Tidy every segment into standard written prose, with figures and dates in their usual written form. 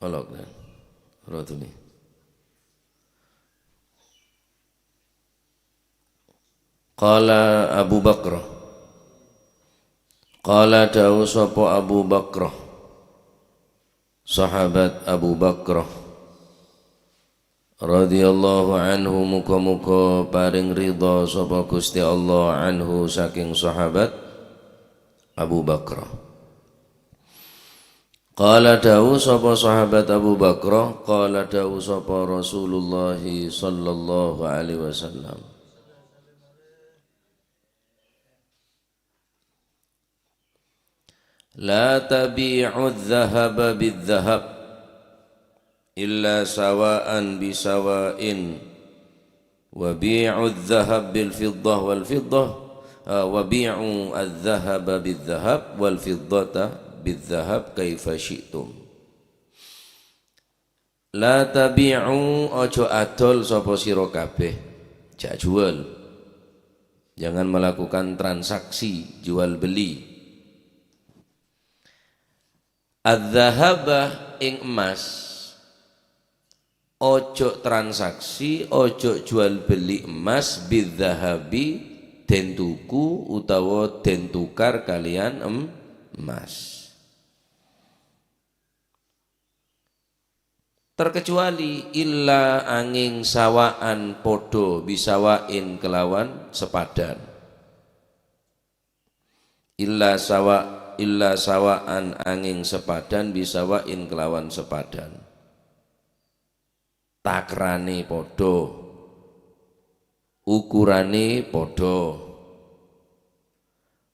olok dan rotuni. Qala Abu Bakrah, qala dawu sapa Abu Bakrah, sahabat Abu Bakrah radhiyallahu anhu, muga-muga paring ridha sapa Gusti Allah anhu saking sahabat Abu Bakrah. Qala dawu sapa sahabat Abu Bakrah, qala dawu sapa Rasulullah sallallahu alaihi wasallam, la tabi'u adh-dhahaba bidh-dhahab illa sawa'an bisawa'in wa bi'u adh-dhahab bil-fiddah wal-fiddah wa bi'u adh-dhahaba bidh-dhahab wal-fiddata bidh-dhahab kaifa syi'tum. La tabi'u, ojo adol sapa sira kabeh, jak jual, jangan melakukan transaksi jual beli. Adz-dzahaba ing emas, ojo transaksi, ojo jual beli emas, bidzahabi den tuku utawa den tukar kalian emas. Terkecuali illa angin sawaan podo bisawain kelawan sepadan. Illa sawaan angin sepadan bisawain kelawan sepadan. Takrane podo, ukurane podo.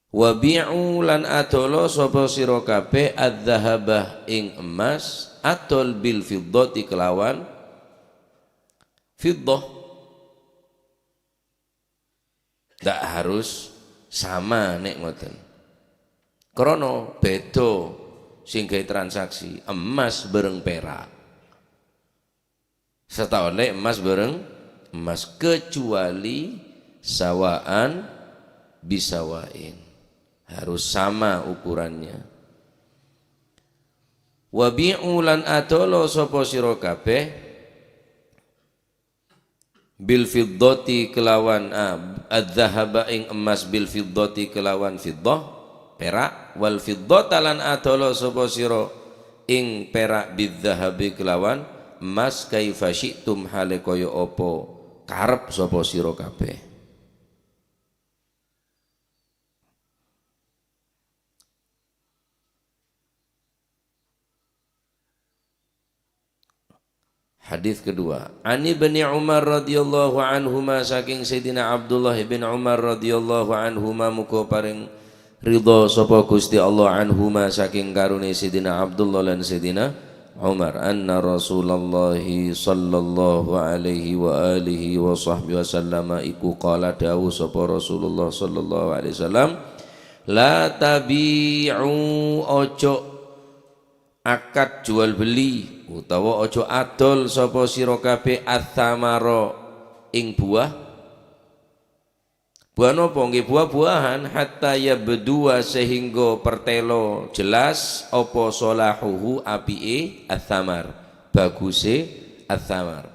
Wabi'u lan adolo sapa sira kabeh adz-dzahabah ing emas, adol bil fiddati kelawan fiddah. Ndak harus sama nek ngoten. Krono beda sing gawe transaksi emas bareng perak. Setahun emas bareng emas, kecuali sawaan bisawain, harus sama ukurannya. Wabi'u lan adolo sapa sira kabeh bil fiddati kelawan adz-dzahaba ing emas, bil fiddati kelawan fiddah perak, wal fiddata lan adolo sapa sira ing perak bidzahabi kelawan emas, kaifa syi'tum hale kaya apa karep sapa sira kabeh. Hadis kedua, Ani bin Umar radhiyallahu anhuma, saking Sayyidina Abdullah bin Umar radhiyallahu anhuma, muga paring ridha sapa Gusti Allah anhuma saking karune Sayyidina Abdullah lan Sayyidina Umar, anna Rasulullah sallallahu alaihi wa alihi wa sahbihi wasallam iku qala dawu sapa Rasulullah sallallahu alaihi wasallam, la tabi'u, ojo akad jual beli utawa ojo adol sapa sira kabeh ats-tsamara ing buah. Buah napa? Nggih buah-buahan, hatta ya berdua sehingga pertelo jelas apa salahuhu apike ats-tsamar, baguse ats-tsamar.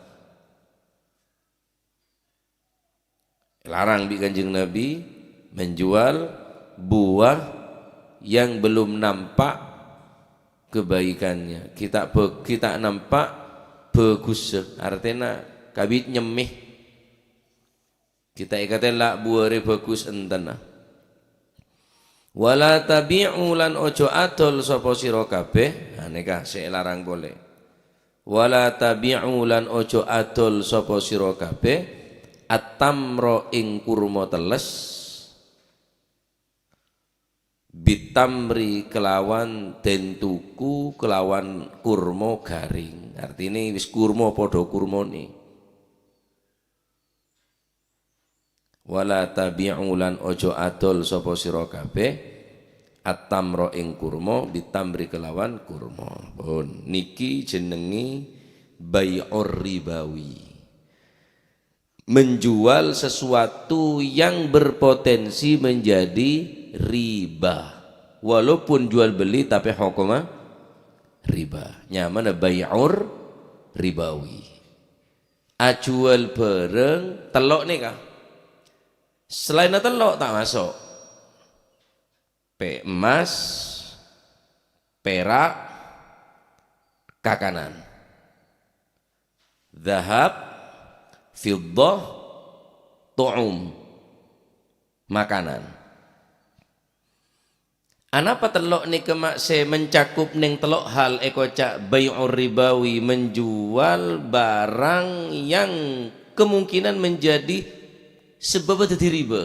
Larang bi Kanjeng Nabi menjual buah yang belum nampak kebaikannya. Kita nampak bagus, artinya kabit nyemih, kita ikaten lak buare bagus enten. Wala tabi'u lan ojo adol sapa sira kabeh, nek sik larang boleh. Wala tabi'u lan ojo adol sapa sira kabeh at-tamra ing kurma teles, bitamri kelawan den tuku kelawan kurma garing. Artine wis kurma padha kurmane. Wala tabi'u lan ojo adol sapa sira kabeh at-tamra ing kurma, bitamri kelawan kurma. Pun niki jenengi bai'ur ribawi, menjual sesuatu yang berpotensi menjadi riba, walaupun jual beli tapi hukumnya riba. Nyaman bay'ur ribawi. Ajual bareng telok nih kah? Selain telok tak masuk. Emas, perak, kakanan. Zahab, fiddah, tu'um, makanan. Anapa telok ni kemakse mencakup ning telok hal ekocak bay'ur ribawi, menjual barang yang kemungkinan menjadi sebab jadi riba,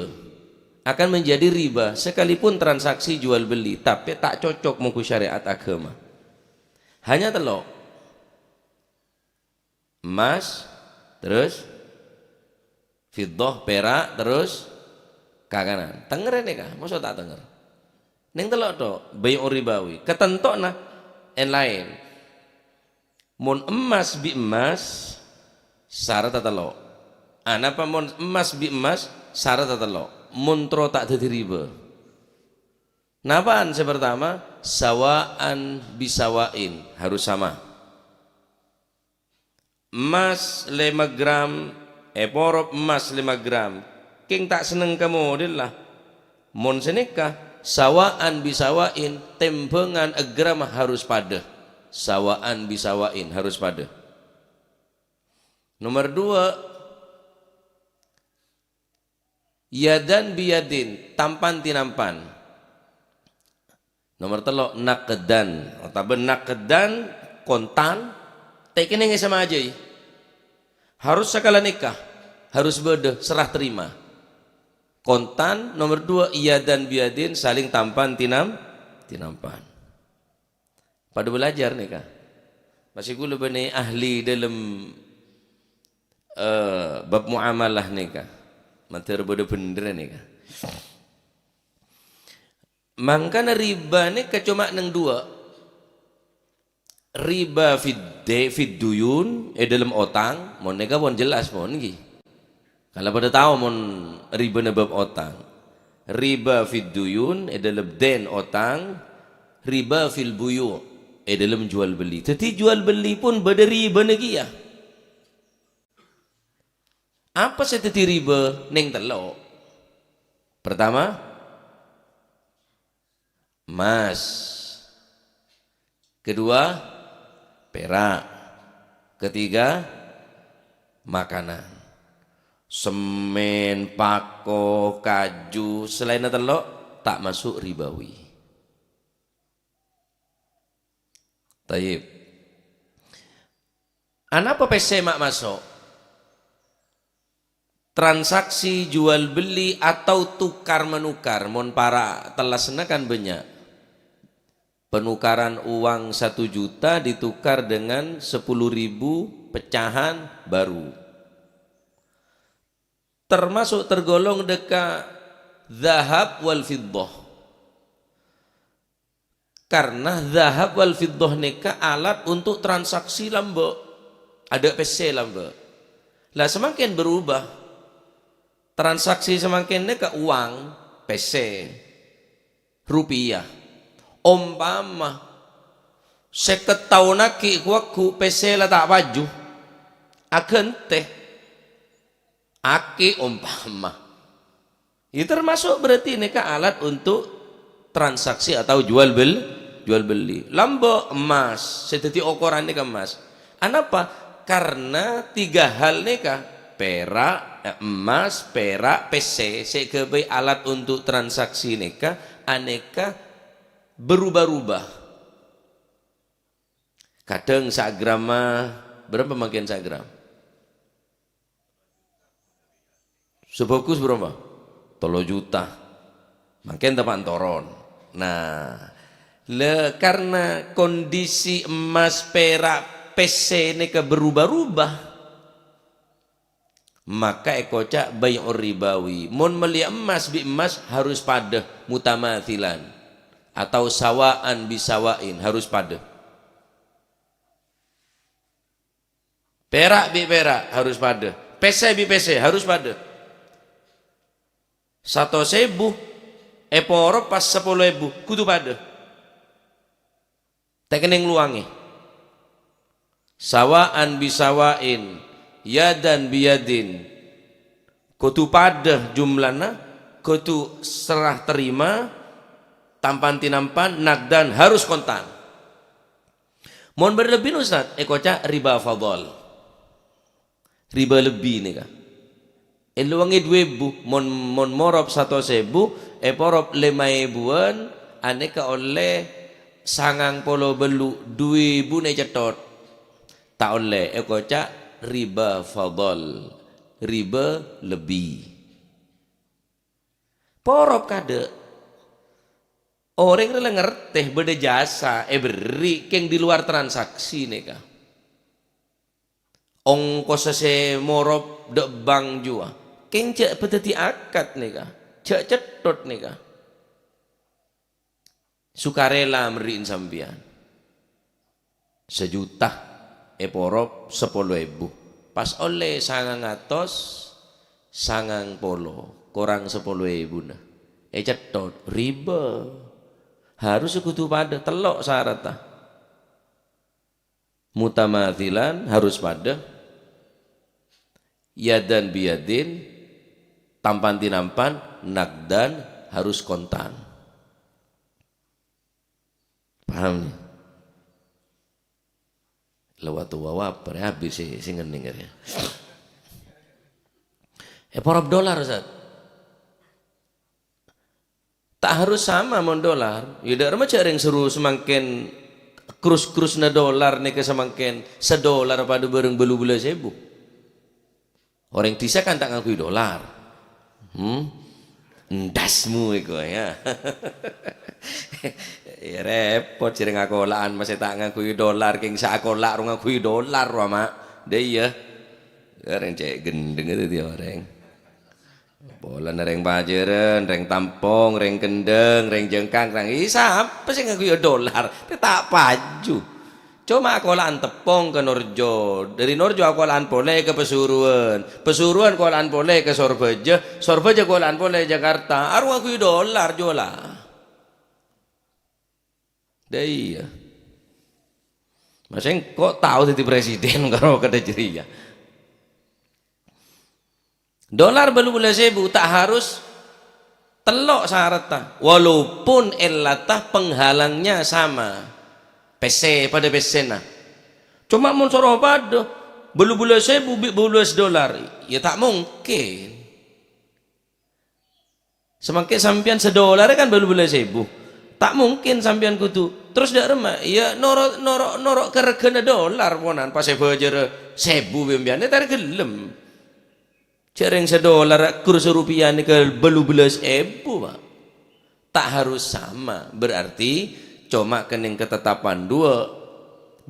akan menjadi riba sekalipun transaksi jual beli, tapi tak cocok mengku syariat agama. Hanya telok emas, terus fiddah, perak, terus kakanan. Tenger ini kah? Masa tak tenger? Neng telok tok bay'ur ribawi ketentokna en lain. Mun emas bi emas syarat telok. Anapa mun emas bi emas syarat telok. Mun tro tak dadi riba. Napaan sepertama sawaan bisawain harus sama. Emas 5 gram, porop emas 5 gram. King tak seneng kamu lah. Mun senikah sawaan bisawain, tembengan gram harus pada. Sawaan bisawain harus pada. Nomor 2, yadan biyadin, tampan tinampan. Nomor 3, naqdan. Atau naqdan kontan, tekening sama aja. Harus sekala nikah, harus beda serah terima. Kontan. Nomor 2, iya dan biadin, saling tampan tinampan. Pada belajar nih kah? Masih gue lebih ahli dalam bab muamalah nih kah? Materi bener nih kah? Mangkana riba nih cuma neng 2. Riba fid duyun dalam otang, mon nega pun jelas mon gi. Kalau pada tahu mon riba nebab otang, riba fid duyun dalam den otang, riba fil buyu dalam jual beli. Jadi jual beli pun beda riba lagi ya. Apa seteti riba neng telok? Pertama, emas. Kedua, perak. Ketiga, makanan. Semen, pako, kaju, selain telok tak masuk ribawi. Taib. Anapa PC mak masuk? Transaksi jual beli atau tukar menukar. Mon para telah senakan banyak. Penukaran uang 1 juta ditukar dengan 10.000 pecahan baru. Termasuk tergolong dekat zahab wal fiddah. Karena zahab wal fiddah neka alat untuk transaksi lambe. Ada PC lambe. Lah semakin berubah transaksi semakin neka uang PC rupiah. Umpama 50 tahun lagi ku PC lah tak baju. Akan teh aki umpama itu termasuk berarti ini alat untuk transaksi atau jual beli lambo emas seperti ukuran ini emas. Anapa? Karena 3 hal neka perak, emas, perak, PC sebagai alat untuk transaksi neka aneka berubah-ubah. Kadang sagrama berapa makin sagram? Sebagus berapa? 3 juta. Makin tepan toron. Nah, karena kondisi emas, perak, PC ini berubah-ubah, maka ekocak bay'ur ribawi. Mun meli emas bi emas harus pada mutamathilan atau sawaan bisawain harus pada. Perak bi perak harus pada. PC bi PC harus pada. 1.000 porop pas 10.000 kudu pada. tak kena luangi sawaan bisawain yadan biyadin kutu padah jumlahna kutu serah terima tampan tinampan nagdan harus kontan mohon berlebih Ustaz ekoca riba fadol riba lebih nih kak eluangi 2.000 mon morop 1.000 porop 5.000 aneka oleh sangang polo belu 2.000 ne cetot tak oleh ekoca riba fadol riba lebih porop kade orang rela ngerteh beda jasa beri keng di luar transaksi nih kak ongkos se morop dek bank jua keng cek peteti akad nih kak cek cetot nih kak sukarela meriin sampian 1 juta porop 10.000 pas oleh sangang atos sangang polo kurang 10.000 nah cetot riba harus kudu pada telok syaratah mutamathilan harus pada yadan biyadin tampan tinampan nagdan harus kontan paham nih lewat wawap habis sih ngening ya porop dolar Ustaz tak harus sama mon dolar ya dak rema cering seru semakin krus na dolar nih ke semakin $1 pada bareng belu 12.000 orang Indonesia kan tak ngakui dolar ndasmu iku ya ya repot ciri ngakolaan masih tak ngakui dolar king sakolak rung ngakui dolar mak deh ya orang cek gendeng itu dia orang bola reng pajeren reng tampong reng kendeng reng jengkang reng apa sih ngakui dolar tak paju cuma akolaan tepung ke Norjo dari Norjo akolaan pole ke Pesuruan akolaan pole ke Sorbeja akolaan pole Jakarta aru aku dolar jola dah iya masing kok tahu tadi presiden kalau kada ceria dolar belu 10.000 tak harus telok syaratnya walaupun elatah penghalangnya sama PC pada PC nah cuma mun soroh pada belu $10.000 ya tak mungkin semakin sampian $1 kan belu $10.000 tak mungkin sampian kudu terus dak remah ya norok ke regana dolar ponan pas bajar 1.000 bimbingannya tak gelem cereng $1 kurs rupiah ini ke belu 11.000 Pak tak harus sama berarti cuma kening ketetapan dua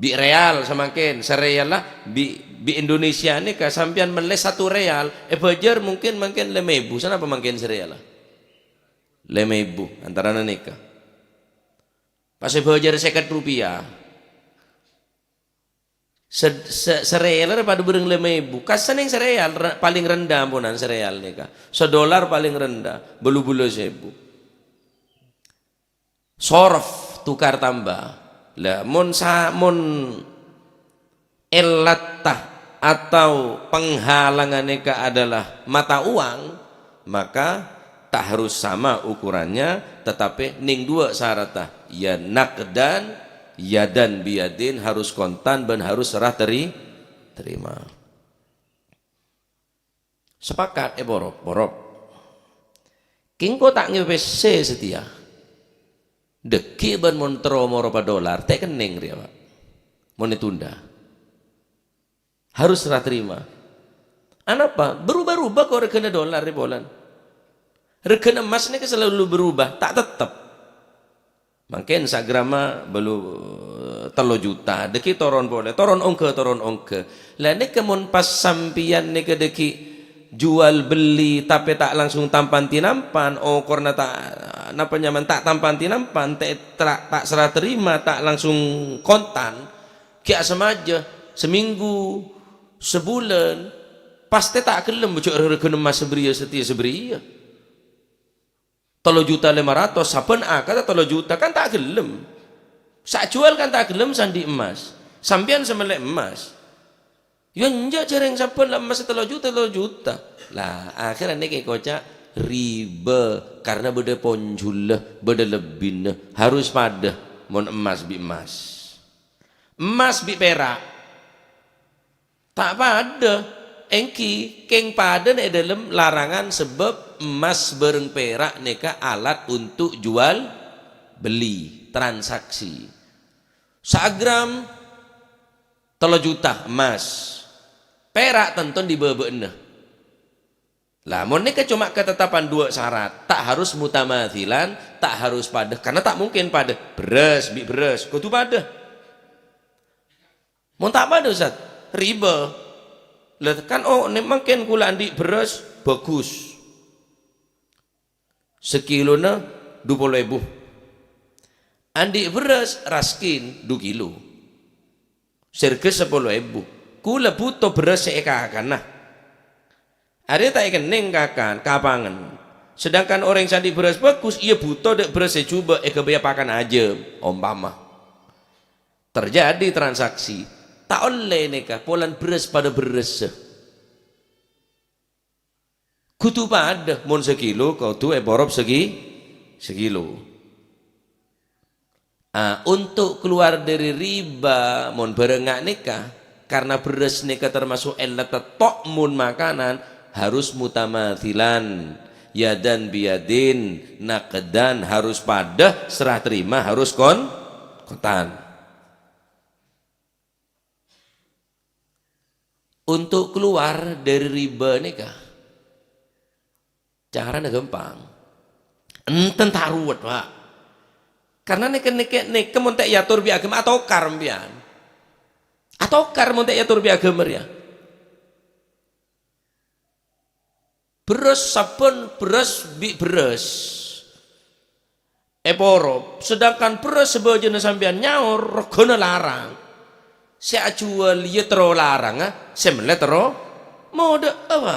bi real semakin sereal lah bi Indonesia ini kesampian meles 1 real bajar mungkin 5.000 sana apa makin sereal lah 5.000 antara nikah pas bajar 50 rupiah sereal pada bereng 5.000 kasan yang sereal paling rendah ampunan sereal nikah $1 paling rendah belu 10.000 sorof tukar tambah lah mun elatah atau penghalangan nikah adalah mata uang maka tak harus sama ukurannya tetapi ning dua syaratah ya nakdan yadan biyadin harus kontan dan harus serah terima sepakat borop kingko tak ngepese setia deki ban montro moropa dolar tak kening dia Pak mau ditunda harus serah terima apa berubah-ubah kok regana dolar di bulan regana emas ini selalu berubah tak tetap makin sagrama belu 3 juta deki toron boleh toron ongke lah ini kemun pas sampian nih ke deki jual beli tapi tak langsung tampan tinampan karena tak napa nyaman tak tampan tinampan tak serah terima tak langsung kontan kayak semaja seminggu sebulan pasti tak kelem bocor regen emas sebria setia sebria 3.500.000 saben kata 3 juta kan tak kelem Sak jual kan tak gelem sandi emas. Sampean semelek emas. Ya njak jareng sampun lah emas 3 juta. Lah akhirnya nek kocak riba karena beda ponjul beda lebih harus pada mon emas bi emas. Emas bi perak. Tak pada engki keng pada nek dalam larangan sebab emas bareng perak neka alat untuk jual beli transaksi. 1 gram 3 juta emas. Perak tonton di bebeuneuh. Lah mun neka cuma ketetapan 2 syarat, tak harus mutamathilan, tak harus pada karena tak mungkin pada beres bi beres kudu pada. Mun tak pada Ustaz, riba. Lah kan nek mungkin kula andi beres bagus. Sekilona 20.000. Andi beres raskin 2 kilo. Serga 10.000. Kula butuh beres seekakan nah. Ada tak kening kakan kapangan. Sedangkan orang yang sandi beres bagus, ia butuh dek beres coba kebaya pakan aja umpama. Terjadi transaksi. Tak oleh neka polan beres pada beres. Kutu pada mon sekilo kau tu borop sekilo. Untuk keluar dari riba mon berengak nikah karena beres nikah termasuk elat tok mun makanan harus mutamathilan yadan biadin naqdan harus pada serah terima harus kontan. Untuk keluar dari riba nikah caranya gampang enten taruat Pak karena nek montek yatur bi agama atau karmbian atau kar montek yatur bi agama ya beres sabun beres bi beres porop sedangkan beres sebagian sampean nyaur regana larang si jual ya tero larang semele tero mode apa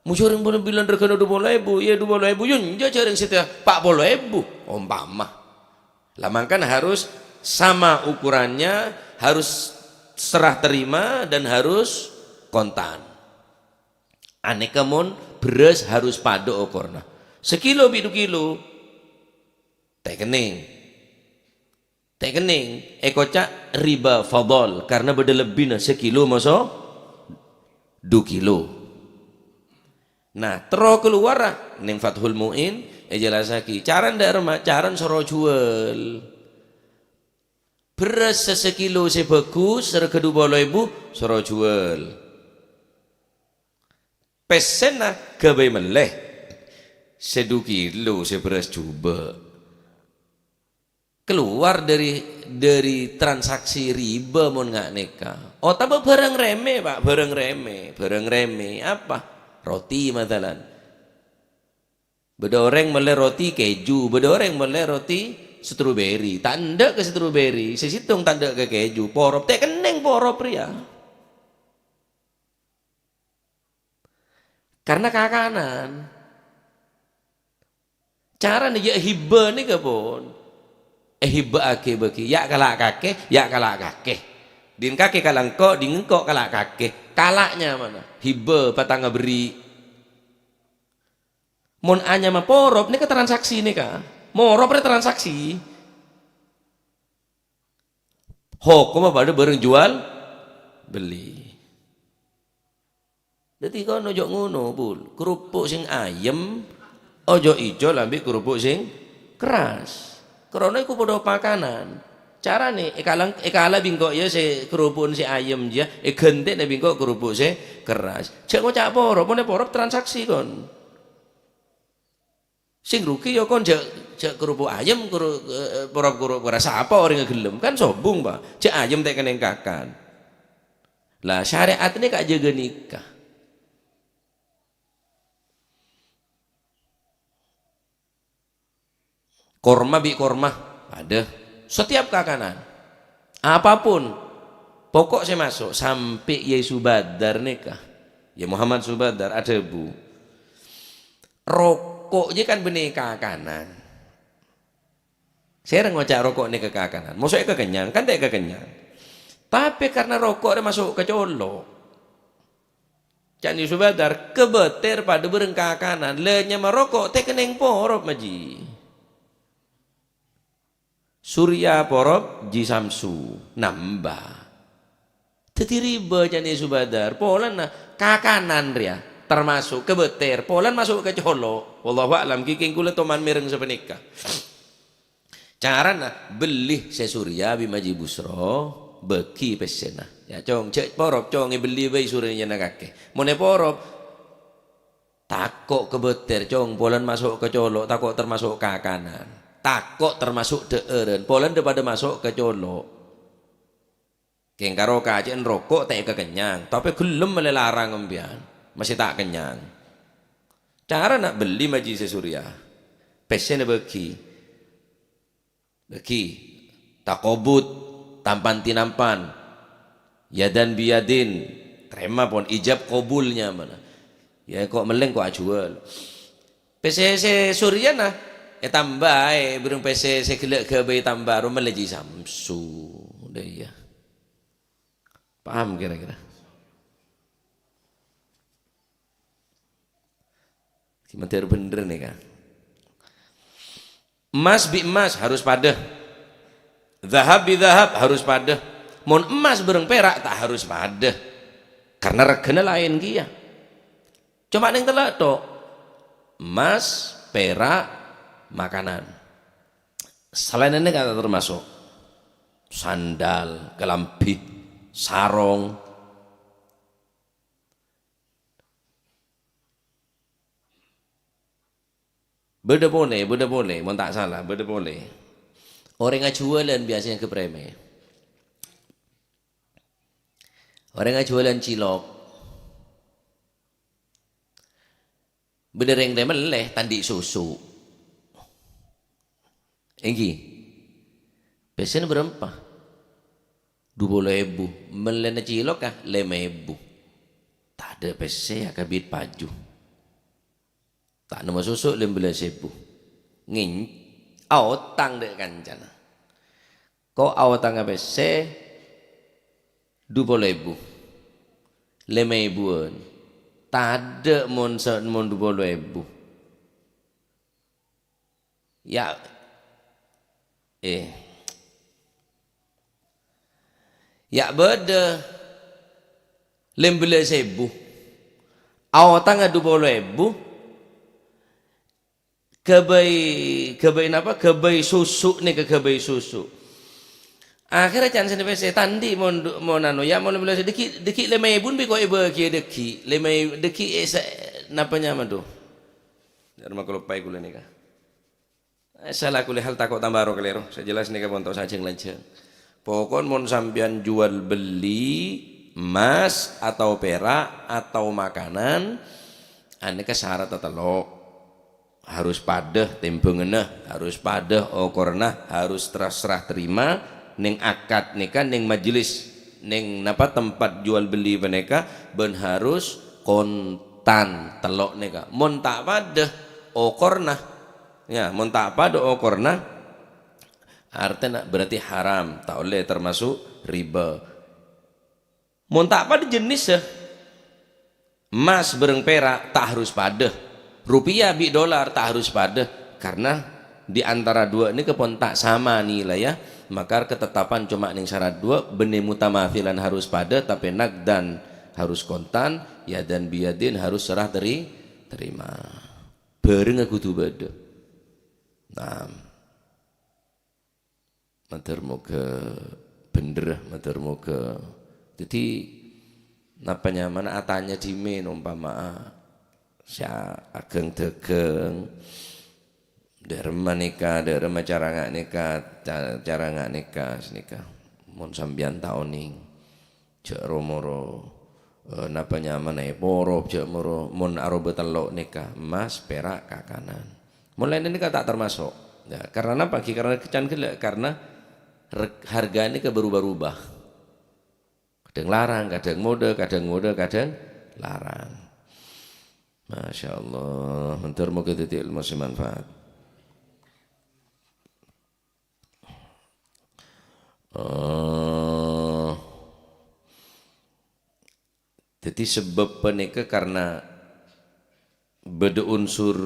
musyuring boleh bilang regana 20.000 ya 20.000 yun ja jaring setia 40.000 umpama lah kan harus sama ukurannya harus serah terima dan harus kontan. Aneka mon beres harus pada ukurna. Sekilo bidu kilo. Tekening. Ekocak riba fadol karena beda lebih na sekilo maso 2 kilo. Nah, tero keluar ning Fathul Muin jelasaki caran darma caran soro jual. Beres sesekilo sebagus serga 20.000 soro jual. Pesena gawe meleh 2 kilo seberas coba keluar dari transaksi riba mon nggak neka. Oh tambah barang remeh Pak, barang remeh apa? Roti matalan. Beda orang meleh roti keju, beda orang meleh roti stroberi. Tanda ke stroberi, sesitung tanda ke keju. Porop teh keneng porop pria. Karena kakanan. Cara nih ya hibah nih kapon. Hibah ake bagi ya kalak kakek. Din kakek kalangko, din engkok kalak kakek. Kalaknya mana? Hibah patangga beri. Mon anya mah porop nih ke transaksi nih kah? Morop nih transaksi. Hukum apa ada bareng jual beli. Jadi kau ojo ngono pul, kerupuk sing ayem, ojo ijo lambi kerupuk sing keras. Karena iku podo pakanan. Cara nih, ekala bingkok ya si kerupuk si ayem dia, gentek nih bingkok kerupuk si keras. Cek ngocak porop, mana porop transaksi kon. Sing rugi ya kon cek kerupuk ayem, porop keras apa orang ngegelem kan sobung Pak. Cek ayem tak kena kakan. Lah syariat ini kak jaga nikah. Korma bi korma ada setiap kakanan apapun pokok saya masuk sampai Yesus Badar nikah ya Muhammad Subadar ada bu rokoknya kan benih kakanan Saya ngocak rokok ini kekakanan. Maksudnya kekenyang, kan tidak kekenyang. Tapi karena rokok dia masuk ke colok. Cani subadar kebeter pada berengkak kanan. Lenya merokok teh keneng porop maji. Surya porop ji samsu nambah. Tetiriba cani subadar. Polan na kakanan ria termasuk kebeter. Polan masuk ke colok. Wallahu a'lam kiking kula toman mireng sepenika. Carana beli sesurya bimaji busro beki pesena ya cong cek porop cong beli bayi surya nak kake mone porop takok kebeter cong polan masuk ke colok takok termasuk ke kanan takok termasuk deeren polan daripada masuk ke colok keng karo kajen rokok tak kekenyang tapi gelem melelarang embian masih tak kenyang cara nak beli maji sesurya pesena beki takobut tampan tinampan yadan biadin terima pun ijab kabulnya mana ya kok meleng kok ajual PCC Suryana tambah burung PCC gelek ke bayi tambah rumah leji samsu udah ya paham kira-kira gimana bener nih kan emas bi emas harus pada zahab bi zahab harus pada mon emas bereng perak tak harus pada karena regana lain kia cuma yang telak tok emas perak makanan selain ini kata termasuk sandal kelambit sarong beda boleh, mau tak salah, beda boleh. Orang yang jualan biasanya ke preme. Orang yang jualan cilok. Beda yang dia meleh tandi susu. Enggi. Biasanya berapa? 20.000. Meleh cilok kah? 5.000. Tak ada biasanya kabit paju. Tak nama susuk 15.000 ngin awatang dek kancana kau awatang apa se 20.000 5.000 tak ada mon 20.000 ya ya beda 15.000 awatang 20.000 kebai susu nih kebai susu akhirnya jangan sini pese tandi mau nano ya mau beli deki 5.000 bi kok ibu kia deki 5.000 deki napanya madu dari maklum pai kuliah nikah salah kuliah hal takut tambah rokelero saya jelas nikah bontok sajeng lanceng pokok mon sambian jual beli emas atau perak atau makanan aneka syarat telok harus pada tempengenah harus pada okornah harus serah terima ning akad nikah ning majelis ning napa tempat jual beli mereka ben harus kontan telok nikah mon tak pada okornah ya mon tak pada okornah artinya berarti haram tak boleh termasuk riba mon tak pada jenis ya emas bereng perak tak harus pada rupiah bi dolar tak harus pada karena di antara dua ini kepon tak sama nilai ya maka ketetapan cuma ning syarat dua benih mutamathilan harus pada tapi nagdan harus kontan ya dan biadin harus serah terima bareng aku tuh beda nah matur moga bener matur moga jadi napanya mana atanya dime umpama saya ageng degeng derma nikah derma cara nggak nikah nikah mon sambian taoning cek romoro napanya mana poro cek moro mon arobe telok nikah emas perak kakanan mulai ini tak termasuk ya karena apa karena kecan gelek karena harga ini berubah-ubah kadang larang kadang mode kadang larang. Masya Allah, mentur moga titik ilmu semanfaat. Jadi sebab penika karena beda unsur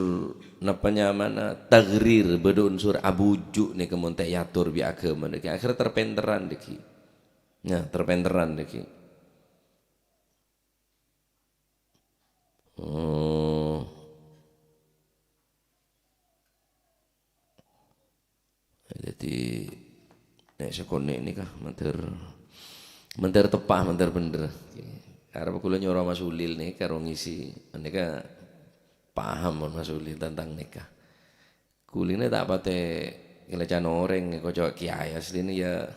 napanya mana tagrir, beda unsur abujuk nih kemontek yatur bi agama niki akhirnya terpenteran deki. Ya, terpenteran deki. Oh. Jadi nek sekone ini kah mentir tepah mentir bener. Karena kula nyuruh Mas Ulil nih karo ngisi menika paham Mas Ulil tentang nikah. Kuline tak pate ngelecan oreng kocok kiai asline ya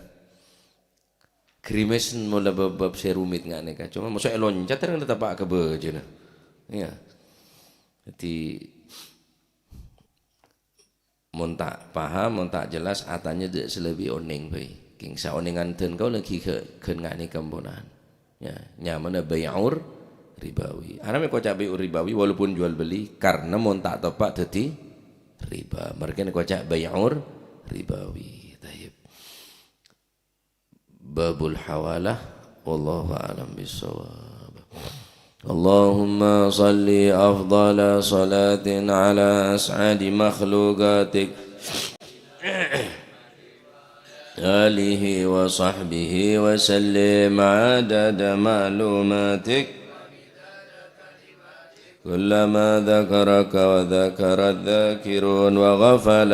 grimes mula bab serumit nggak nikah. Cuma masuk loncat kan tetap pak kebeje nah. Iya. Jadi mun tak paham, mun tak jelas atanya tidak selebih oning bae. King sa oningan ten kau lagi ke ngani kambonan. Ya, nyaman bay'ur ribawi. Ana me kocak bay'ur ribawi walaupun jual beli karena mun tak tepak dadi riba. Mereka kocak bay'ur ribawi. Tayyib. Babul hawalah wallahu a'lam bissawab. اللهم صل أفضل صلاة على أسعد مخلوقاتك آله وصحبه وسلم عدد معلوماتك كلما ذكرك وذكر الذاكرون وغفل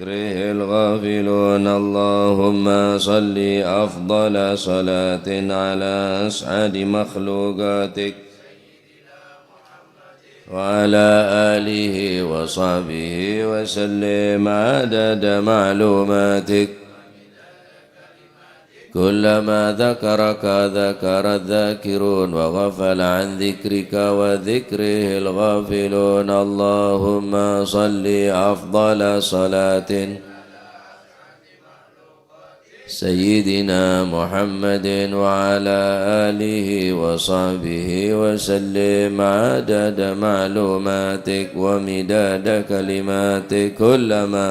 ذكره الغافلون اللهم صل أفضل صلاة على أسعد مخلوقاتك وعلى آله وصحبه وسلم عدد معلوماتك كلما ذكرك ذكر الذاكرون وغفل عن ذكرك وذكره الغافلون اللهم صل أفضل صلاة سيدنا محمد وعلى آله وصحبه وسلم عدد معلوماتك ومداد كلماتك كلما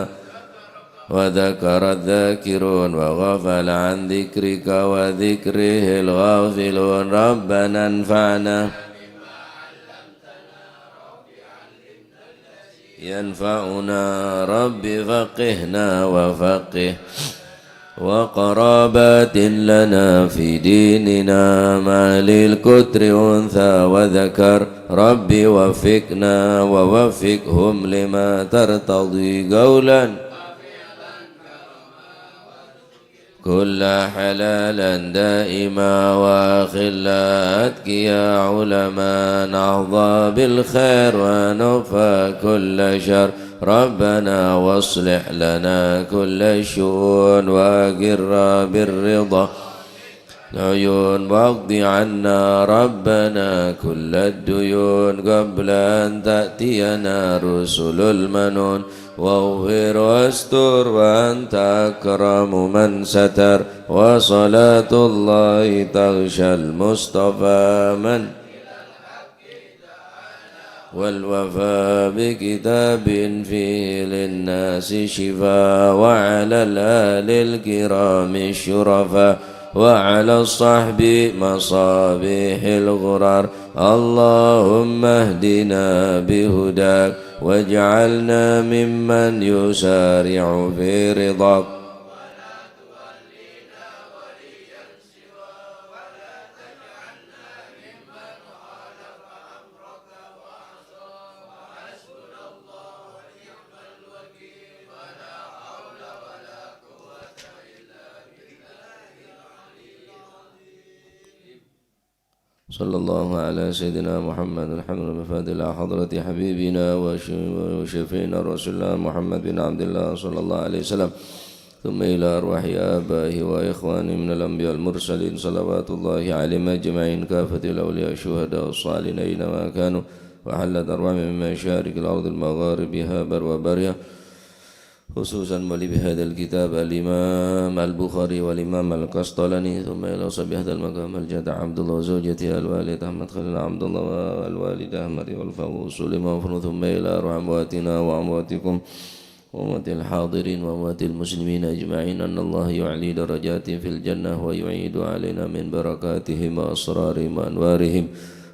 وذكر الذاكرون وغفل عن ذكرك وذكره الغافلون ربنا انفعنا ينفعنا رب فقهنا وفقه وقرابات لنا في ديننا ما للكتر أنثى وذكر ربي وفقنا ووفقهم لما ترتضي قولا كل حلالا دائما وخلا أتقيا علماء نحظى بالخير ونفى كل شر ربنا واصلح لنا كل الشؤون وأقر بالرضا العيون واقض عنا ربنا كل الديون قبل أن تأتينا رسل المنون واغفر واستر وأنت أكرم من ستر وصلاة الله تغشى المصطفى من والوفاء بكتاب فيه للناس شفاء وعلى الآل الكرام الشرفاء وعلى الصحب مصابيح الغرار اللهم اهدنا بهداك واجعلنا ممن يسارع في رضاك صلى الله على سيدنا محمد الحمد لله بفضل حضرة حبيبنا وشفينا رسول الله محمد بن عبد الله صلى الله عليه وسلم ثم إلى أرواح آبائه وإخوانه من الأنبياء المرسلين صلوات الله عليهم أجمعين كافة الأولياء الشهداء والصالحين أينما كانوا وحلت أرواحهم من مشارق الأرض المغاربها بر وبرها خصوصا ولي بهذا الكتاب الإمام البخاري والإمام القسطلاني ثم إلى صبي هذا المقام الجدع عبد الله وزوجته الوالد أحمد خليل عبد الله والوالدة مريم الفوز سليمان ثم إلى أرواح أمواتنا وأمواتكم وأموات الحاضرين وأموات المسلمين أجمعين أن الله يعلي درجات في الجنة ويعيد علينا من بركاتهم وأسرارهم وأنوارهم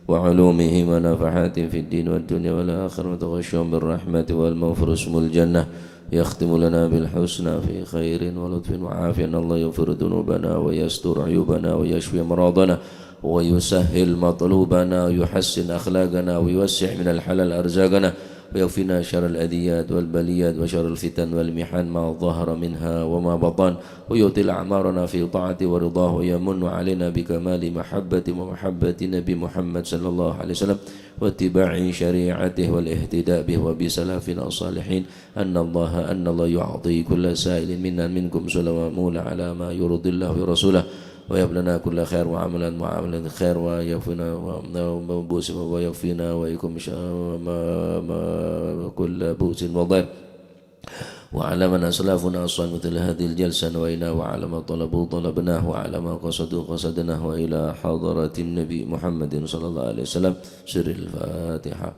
وعلومهم ونفحات في الدين والدنيا والآخرة وتغشهم بالرحمة والمغفر اسم الجنة يختم لنا بالحسنى في خير ولطف وعافية أن الله يغفر ذنوبنا ويستر عيوبنا ويشفي مرضنا ويسهل مطلوبنا ويحسن أخلاقنا ويوسع من الحلال أرزاقنا ويكفينا شر الأذيات والبليات وشر الفتن والمحن ما ظهر منها وما بطن ويطيل أعمارنا في طاعته ورضاه ويمن علينا بكمال محبة ومحبة نبي محمد صلى الله عليه وسلم واتباع شريعته والاهتداء به وبسلفنا الصالحين أن الله يعطي كل سائل منا منكم سلام على ما يرضي الله ورسوله ويهب لنا كل خير وعملا خير ويكفينا ويكم كل بؤس وضير وعلى من أسلافنا أصلا مثل هذه الجلسة نوينا وعلى ما طلبوا طلبناه وعلى ما قصدوا قصدناه وإلى حضرة النبي محمد صلى الله عليه وسلم سر الفاتحة.